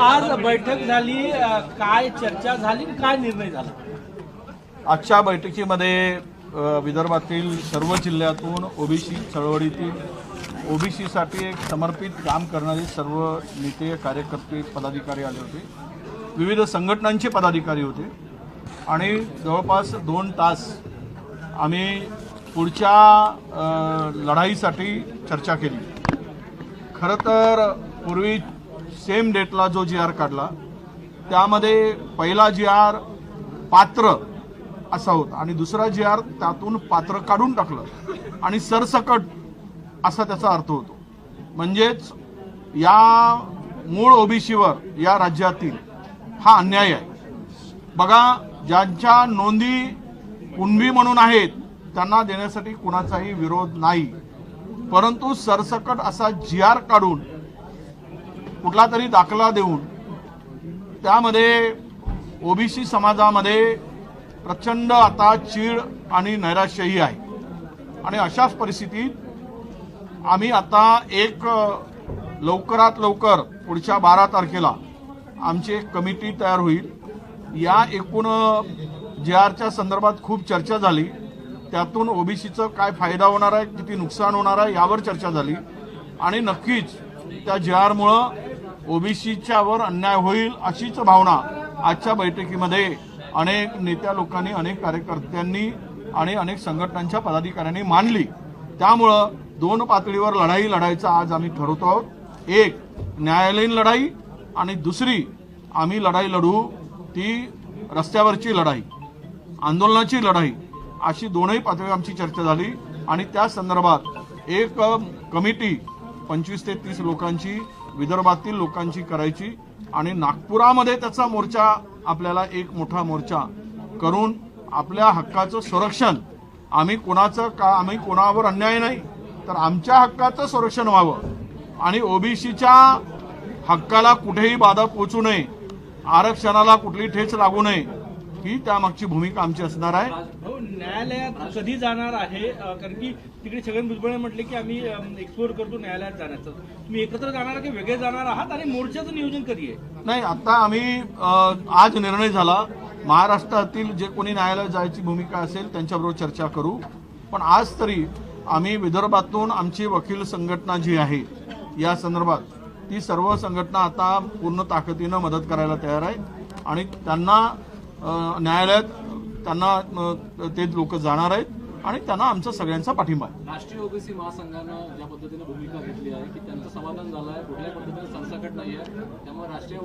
आज बैठक झाली, काय चर्चा झाली, काय निर्णय झाला? आजच्या बैठकीमध्ये विदर्भातील सर्व जिल्ह्यातून ओबीसी चळवळीतील ओबीसीसाठी एक समर्पित काम करणारे सर्व नेते, कार्यकर्ते, पदाधिकारी आले होते. विविध संघटनांचे पदाधिकारी होते आणि जवळपास 2 तास आम्ही पुढच्या लढाईसाठी चर्चा केली. खरं तर पूर्वी सेम डेटला जो GR काढला त्यामध्ये पहिला GR पात्र असा होता आणि दुसरा GR त्यातून पात्र काढून टाकलं आणि सरसकट असा त्याचा अर्थ होतो. म्हणजेच या मूळ ओबीसीवर या राज्यातील हा अन्याय आहे. बघा, ज्यांच्या नोंदी कुणबी म्हणून आहेत त्यांना देण्यासाठी कुणाचाही विरोध नाही, परंतु सरसकट असा GR काढून कुठला तरी दाखला देऊन त्यामध्ये ओबीसी समाजामध्ये प्रचंड आता चीड आणि नैराश्यही आहे. आणि अशाच परिस्थितीत आम्ही आता एक लवकरात लवकर पुढच्या 12 तारखेला आमची एक कमिटी तयार होईल. या एकूण GRच्या संदर्भात खूप चर्चा झाली. त्यातून ओबीसीचं काय फायदा होणार आहे, किती नुकसान होणार आहे यावर चर्चा झाली आणि नक्कीच त्या GRमुळं ओबीसीच्यावर अन्याय होईल अशीच भावना आजच्या बैठकीमध्ये अनेक नेत्या लोकांनी, अनेक कार्यकर्त्यांनी आणि अनेक संघटनांच्या पदाधिकाऱ्यांनी मांडली. त्यामुळं 2 पातळीवर लढाई लढायचा आज आम्ही ठरवतो आहोत. एक न्यायालयीन लढाई आणि दुसरी आम्ही लढाई लढू ती रस्त्यावरची लढाई, आंदोलनाची लढाई. अशी 2ही पातळीवर आमची चर्चा झाली आणि त्या संदर्भात एक कमिटी 25 ते 30 लोकांची विदर्भातील लोकांची करायची आणि नागपुरामध्ये त्याचा मोर्चा, आपल्याला एक मोठा मोर्चा करून आपल्या हक्काचं संरक्षण, आम्ही कोणावर अन्याय नाही तर आमच्या हक्काचं संरक्षण व्हावं आणि ओबीसीच्या हक्काला कुठेही बाधा पोहोचू नये, आरक्षणाला कुठली ठेच लागू नये, ही त्यामागची भूमिका आमची असणार आहे. न्यायालयात कधी जाणार आहे? कारण की तिकडे छगन भुजबळ म्हटले की आम्ही एक्सप्लोर करतो न्यायालयात जाण्याचं. तुम्ही एकत्र जाणार की वेगळे जाणार आहात आणि मोर्चाचं नियोजन कधी आहे? नाही, आता आम्ही आज निर्णय झाला, महाराष्ट्रातील जे कोणी न्यायालयात जायची भूमिका असेल त्यांच्याबरोबर चर्चा करू. पण आज तरी आम्ही विदर्भातून आमची वकील संघटना जी आहे या संदर्भात ती सर्व संघटना आता पूर्ण ताकदीनं मदत करायला तयार आहे आणि त्यांना न्यायालयात ते लोक जाणार आहेत आणि त्यांना आमचा सगळ्यांचा पाठिंबा आहे. राष्ट्रीय ओबीसी महासंघानं ज्या पद्धतीने भूमिका घेतली आहे की त्यांचं समाधान झालं आहे, कुठल्याही पद्धतीने सरसकट नाही आहे, त्यामुळे राष्ट्रीय